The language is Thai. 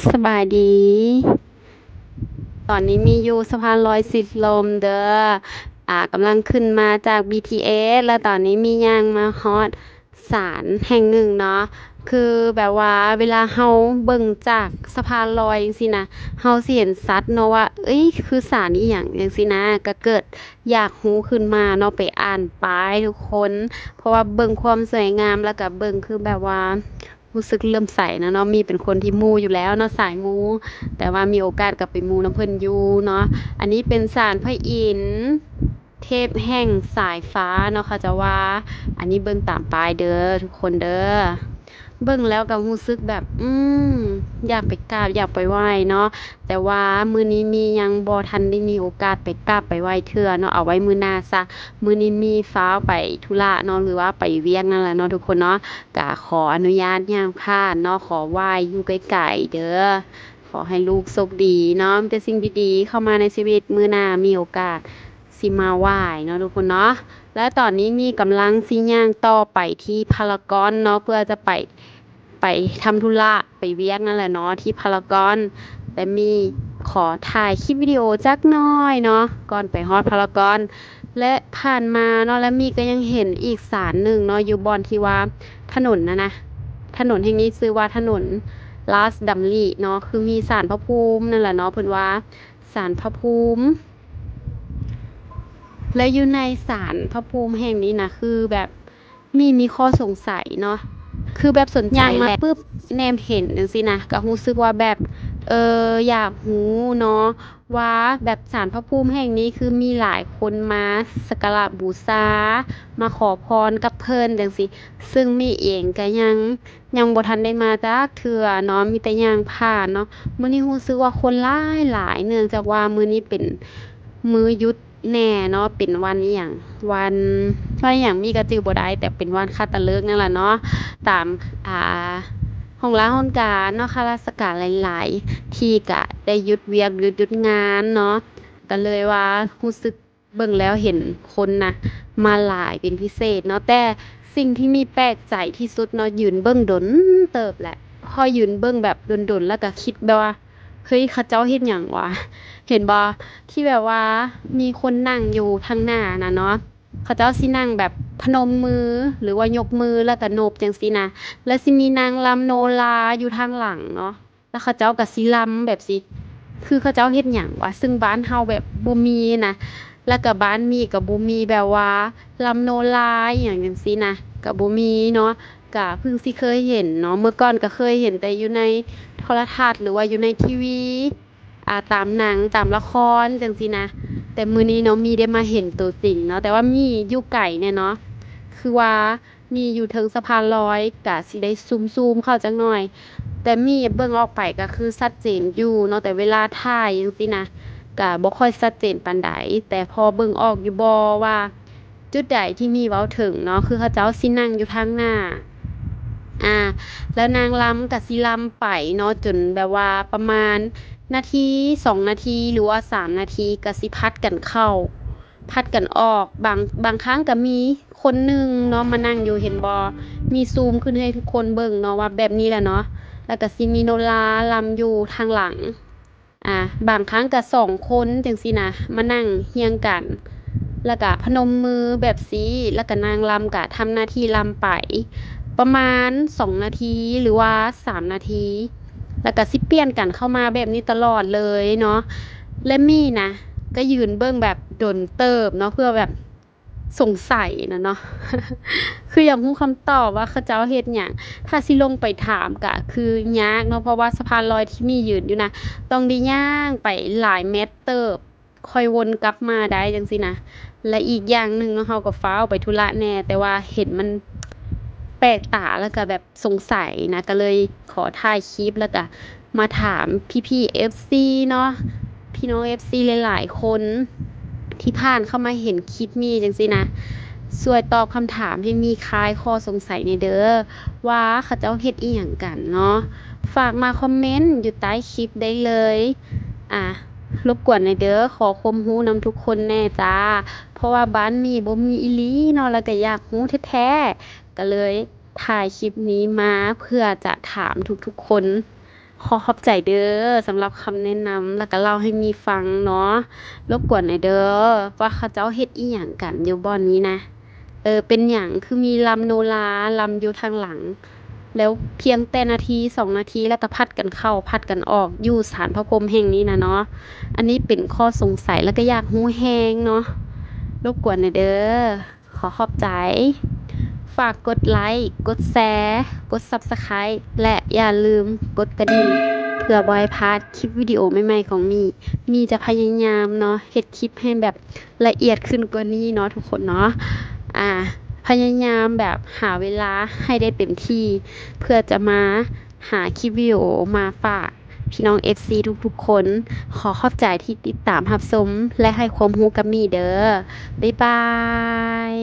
สบายดีตอนนี้มีอยู่สะพานลอยสีลมเด้อกำลังขึ้นมาจาก BTS แล้วตอนนี้มีย่างมาฮอดศาลแห่งหนึ่งเนาะคือแบบว่าเวลาเฮาเบิ่งจากสะพานลอยจังซี่นะเฮาสิเห็นชัดเนาะว่าเอ้ยคือศาลอิหยังจังซี่นะก็เกิดอยากรู้ขึ้นมาเนาะไปอ่านป้ายทุกคนเพราะว่าเบิ่งความสวยงามแล้วก็เบิ่งคือแบบว่ารู้สึกเลื่อมใสนะเนาะมีเป็นคนที่มูอยู่แล้วเนาะสายมู แต่ว่ามีโอกาสกลับไปมูน้ำเพิ่นอยู่เนาะอันนี้เป็นศาลพระอินทร์เทพแห่งสายฟ้าเนาะเขาจะว่าอันนี้เบิ่งตามป้ายเด้อทุกคนเด้อเบิ่งแล้วก็รู้สึกแบบมอยากไปกราบอยากไปไหว้เนาะแต่ว่ามื้อนี้มียังบ่ทันได้มีโอกาสไปกราบไปไหว้เทื่อเนาะเอาไว้มื้อหน้าซะมื้อนี้มีฟ้าวไปธุระเนาะหรือว่าไปเวียกนั่นแหละเนาะทุกคนเนาะก็ขออนุญาตย่างผ่านเนาะขอไหว้อยู่ไกลๆเด้อ ขอให้ลูกโชคดีเนาะมีแต่สิ่งดีๆเข้ามาในชีวิตมื้อหน้ามีโอกาสสิมาไหว้เนาะทุกคนเนาะและตอนนี้มีกำลังสิย่างต่อไปที่พารากอนเนาะเพื่อจะไปทำธุระไปเวียกนั่นแหละเนาะที่พารากอนแต่มีขอถ่ายคลิปวิดีโอจักหน่อยเนาะก่อนไปฮอดพารากอนและผ่านมาเนาะแล้วมีก็ยังเห็นอีกศาลหนึ่งเนาะอยู่บอนที่ว่าถนนนะถนนแห่งนี้ชื่อว่าถนน Last Dumley เนาะคือมีศาลพระภูมินั่นแหละเนาะเพิ่นว่าศาลพระภูมิและอยู่ในศาลพระภูมิแห่งนี้นะคือแบบมีข้อสงสัยเนาะคือแบบสนใจมาปึ๊บแนมเห็นจังซี่นะก็รู้สึกว่าแบบอยากรู้เนาะว่าแบบศาลพระภูมิแห่งนี้คือมีหลายคนมาสักการะบูชามาขอพรกับเพิ่นจังซี่ซึ่งมีเองก็ยังบ่ทันได้มาจักเทื่อเนาะมีแต่ย่างผ่านเนาะมื้อนี้รู้สึกว่าคนหลายเนื่องจากว่ามื้อนี้เป็นมื้อหยุดแน่เนาะเป็นวันอิหยังวันอิหยังมีก็จื้อบ่ได้แต่เป็นวันคัตฤกษ์นั่นแหละเนาะตามอ่าโรงราชการเนาะข้าราชการหลายๆที่ก็ได้หยุดเวียกหรือหยุดงานเนาะก็เลยว่ารู้สึกเบิ่งแล้วเห็นคนน่ะมาหลายเป็นพิเศษเนาะแต่สิ่งที่มีแปลกใจที่สุดเนาะยืนเบิ่งดนเติบแหละพอยืนเบิ่งแบบดนๆแล้วก็คิดแบบว่าเฮ้ยเขาเจ้าเฮ็ดหยังวะเห็นบ่ที่แบบว่ามีคนนั่งอยู่ทางหน้าน่ะเนาะเขาเจ้าสินั่งแบบพนมมือหรือว่ายกมือแล้วก็โนบจังซี้นะแล้วสิมีนางรำโนราอยู่ทางหลังเนาะแล้วเขาเจ้าก็สิรำแบบสิคือเขาเจ้าเฮ็ดหยังวะซึ่งบ้านเฮาแบบบ่มีนะแล้วก็บ้านมีก็บ่มีแบบว่ารำโนราอิหยังจังซี้นะก็บ่มีเนาะก็เพิ่งสิเคยเห็นเนาะเมื่อก่อนก็เคยเห็นแต่อยู่ในโทรทัศน์หรือว่าอยู่ในทีวีตามหนังตามละครจังซี้นะแต่มื้อนี้เนาะมีได้มาเห็นตัวจริงเนาะแต่ว่ามีอยู่ไกลเนี่ยเนาะคือว่ามีอยู่เทิงสะพานลอยก็สิได้ซูมๆเข้าจักหน่อยแต่มีเบิ่งออกไปก็คือชัดเจนอยู่เนาะแต่เวลาถ่ายจังซี้นะก็บ่ค่อยชัดเจนปานใดแต่พอเบิ่งออกอยู่บ่ว่าจุดใดที่มีเว้าถึงเนาะคือเขาเจ้าสินั่งอยู่ทางหน้าอ่าแล้วนางรำก็สิรำไปเนาะจนแบบว่าประมาณนาที2นาทีหรือว่า3นาทีก็สิผลัดกันเข้าผลัดกันออกบางครั้งก็มีคนหนึ่งเนาะมานั่งอยู่เห็นบ่มีซูมขึ้นให้ทุกคนเบิ่งเนาะว่าแบบนี้แหละเนาะแล้วก็สิมีโนรารำอยู่ทางหลังอ่าบางครั้งก็2คนจังซี้นะมานั่งเรียงกันแล้วก็พนมมือแบบซี้แล้วก็นางรำก็ทำหน้าที่รำไปประมาณ2นาทีหรือว่า3นาทีแล้วก็สิเปลี่ยนกันเข้ามาแบบนี้ตลอดเลยเนาะและมีนะก็ยืนเบิ่งแบบโดนเติบเนาะเพื่อแบบสงสัยน่ะเนาะ คืออยากรู้คำตอบว่าเขาเจ้าเฮ็ดหยังถ้าสิลงไปถามก็คือยากเนาะเพราะว่าสะพานลอยที่มียืนอยู่นะต้องได้ย่างไปหลายเมตรเติบค่อยวนกลับมาได้จังซี้นะและอีกอย่างหนึ่งเนาะเราก็ฟ้าวไปธุระแน่แต่ว่าเห็นมันแปลกตาแล้วก็แบบสงสัยนะก็เลยขอถ่ายคลิปแล้วก็มาถามพี่ๆ FC เนาะพี่น้อง FC หลายๆคนที่ผ่านเข้ามาเห็นคลิปนี้จังซี้นะช่วยตอบคำถามที่มีคลายข้อสงสัยหน่อยเด้อว่าเขาเจ้าเฮ็ดอิหยังกันเนาะฝากมาคอมเมนต์อยู่ใต้คลิปได้เลยอ่ะรบกวนหน่อยเด้อขอความรู้นำทุกคนแน่จ้าเพราะว่าบ้านนี้บ่มีอีหลีเนาะแล้วก็อยากรู้แท้ๆก็เลยถ่ายคลิปนี้มาเพื่อจะถามทุกๆคน ขอขอบใจเด้อสำหรับคำแนะนำแล้วก็เล่าให้มีฟังเนาะรบกวนหน่อยเด้อว่าเขาเจ้าเฮ็ดอิหยังกันอยู่บ่อนนี้นะเป็นหยังคือมีลำโนราลำอยู่ทางหลังแล้วเพียงแต่นาที2นาทีแล้วก็พัดกันเข้าพัดกันออกอยู่ศาลพระพรหมแห่งนี้นะเนาะอันนี้เป็นข้อสงสัยแล้วก็อยากรู้แฮงเนาะรบกวนหน่อยเด้อขอขอบใจฝากกดไลค์กดแชร์กด Subscribe และอย่าลืมกดกระดิ่งเพื่อบ่ให้พลาดคลิปวิดีโอใหม่ๆของมีจะพยายามเนาะเฮ็ดคลิปให้แบบละเอียดขึ้นกว่านี้เนาะทุกคนเนาะอ่าพยายามแบบหาเวลาให้ได้เต็มที่เพื่อจะมาหาคลิปวิดีโอมาฝากพี่น้อง FC ทุกๆคนขอขอบใจที่ติดตามรับชมและให้ความรู้กับมีเด้อบ๊ายบาย